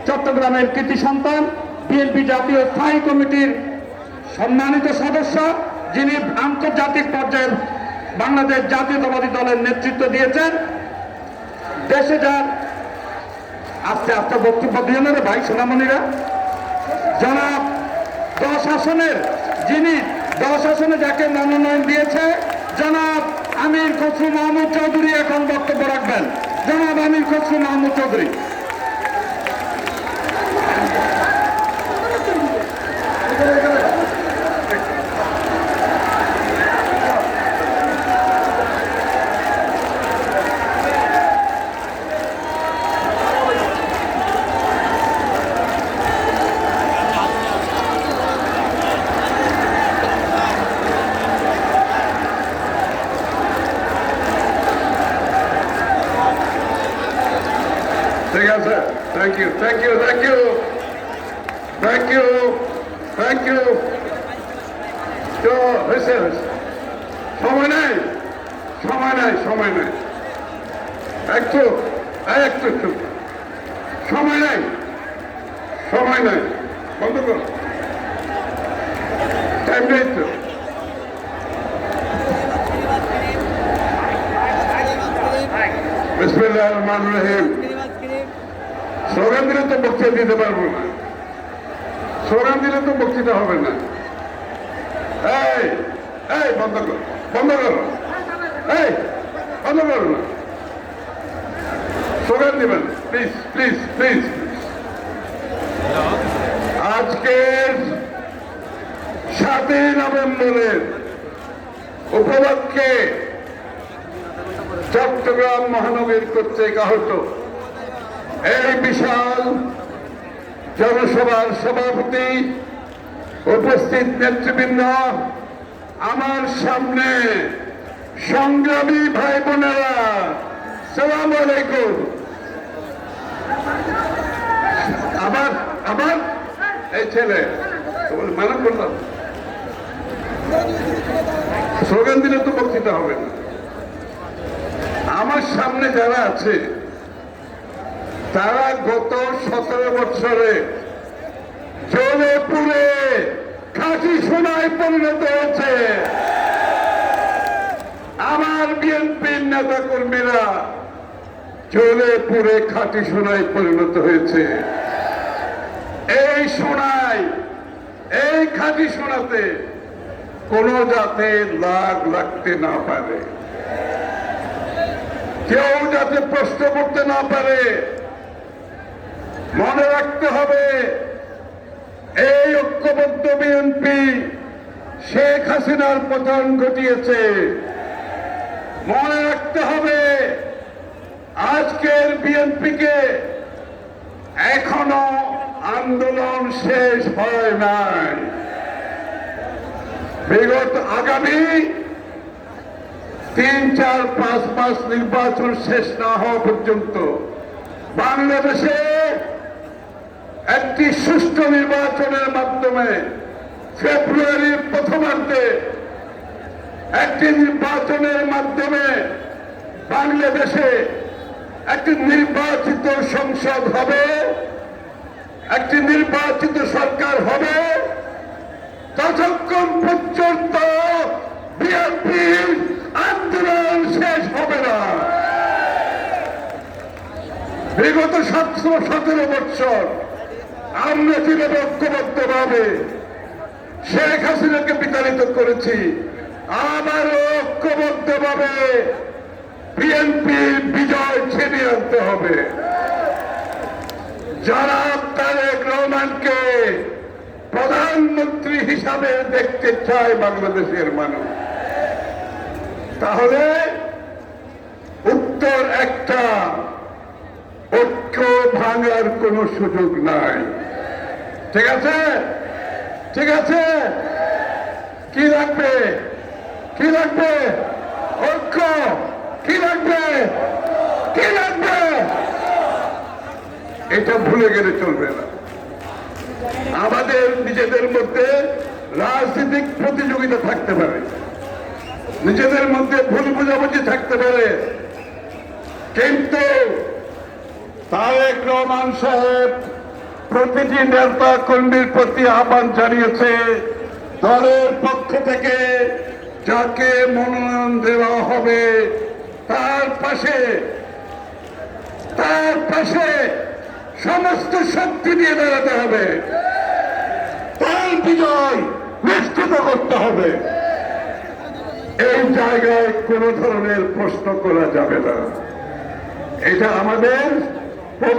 চট্টগ্রামের কৃতি সন্তান, বিএনপি জাতীয় স্থায়ী কমিটির সম্মানিত সদস্য, যিনি আন্তর্জাতিক পর্যায়ে বাংলাদেশ জাতীয়তাবাদী দলের নেতৃত্ব দিয়েছেন। দেশে যার আস্তে আস্তে বক্তব্য দিয়ে নেবে ভাই সোনামণিরা। জনাব 10 আসনের, যিনি 10 আসনে যাকে মনোনয়ন দিয়েছে জনাব আমির খসরু মাহমুদ চৌধুরী এখন বক্তব্য রাখবেন। জনাব আমির খসরু মাহমুদ চৌধুরী। ঠিক আছে, thank you, thank you, thank you, thank you, thank you. তো হয়েছে, সময় নাই, সময় নাই, সময় নাই, একটু একটু একটু সময় নাই, সময় নাই, বন্ধ করো, টাইম নেই তো। বিসমিল্লাহির রহমানির রহিম। স্লোগান দিলে তো বক্তৃতা দিতে পারবো না, স্লোগান দিলে তো বক্তৃতা হবে না। এই এই বন্ধ করো, বন্ধ করো, এই বন্ধ করো না, স্লোগান দিবেন প্লিজ প্লিজ প্লিজ। আজকের 7ই নভেম্বরের উপলক্ষে চট্টগ্রাম মহানগর কর্তৃক আহত এই বিশাল জনসভার সভাপতি, উপস্থিত নেতৃবৃন্দ, আমার সামনে সংগ্রামী ভাই বোনেরা, সালাম আলাইকুম। আবার আবার এই ছেলে মানা করলাম, স্লোগান দিলে তো বক্তৃতা হবে না। আমার সামনে যারা আছে তারা গত 17 বছরে জ্বলে পুড়ে খাঁটি সোনায় পরিণত হয়েছে। আমার বিএনপির নেতা কর্মীরা জ্বলে পুড়ে খাঁটি সোনায় পরিণত হয়েছে। এই সোনায়, এই খাঁটি সোনাতে কোনো যাতে দাগ লাগতে না পারে, কেউ যাতে প্রশ্ন করতে না পারে। মনে রাখতে হবে, এই ঐক্যবদ্ধ বিএনপি শেখ হাসিনার পতন ঘটিয়েছে। মনে রাখতে হবে, আজকের বিএনপিকে এখনো আন্দোলন শেষ হয় নাই। বিগত আগামী 3, 4, 5 মাস নির্বাচন শেষ না হওয়া পর্যন্ত বাংলাদেশে একটি সুষ্ঠু নির্বাচনের মাধ্যমে ফেব্রুয়ারির প্রথমার্ধে একটি নির্বাচনের মাধ্যমে বাংলাদেশে একটি নির্বাচিত সংসদ হবে, একটি নির্বাচিত সরকার হবে। ততক্ষণ পর্যন্ত বিএনপির আন্দোলন শেষ হবে না। বিগত 17 বছর আমরা যেভাবে ঐক্যবদ্ধভাবে শেখ হাসিনাকে বিতাড়িত করেছি, আবারও ঐক্যবদ্ধভাবে বিএনপির বিজয় ছিনিয়ে আনতে হবে। যারা তারেক রহমানকে প্রধানমন্ত্রী হিসাবে দেখতে চায় বাংলাদেশের মানুষ, তাহলে উত্তর একটা, ঐক্য ভাঙার কোনো সুযোগ নাই। ঠিক আছে, ঠিক আছে, কি লাগবে, কি লাগবে? ঐক্য। কি লাগবে, কি লাগবে? এটা ভুলে গেলে চলবে না। আমাদের নিজেদের মধ্যে রাজনৈতিক প্রতিযোগিতা থাকতে পারে, নিজেদের মধ্যে ভুল বোঝাবুঝি থাকতে পারে, কিন্তু তারেক রহমান সাহেব প্রতিটি নেতা কর্মীর প্রতি আহ্বান জানিয়েছে দলের পক্ষ থেকে যাকে মনোনয়ন দেওয়া হবে তার পাশে সমস্ত শক্তি দিয়ে দাঁড়াতে হবে, তার বিজয় নিশ্চিত করতে হবে। এই জায়গায় কোন ধরনের প্রশ্ন করা যাবে না। এটা আমাদের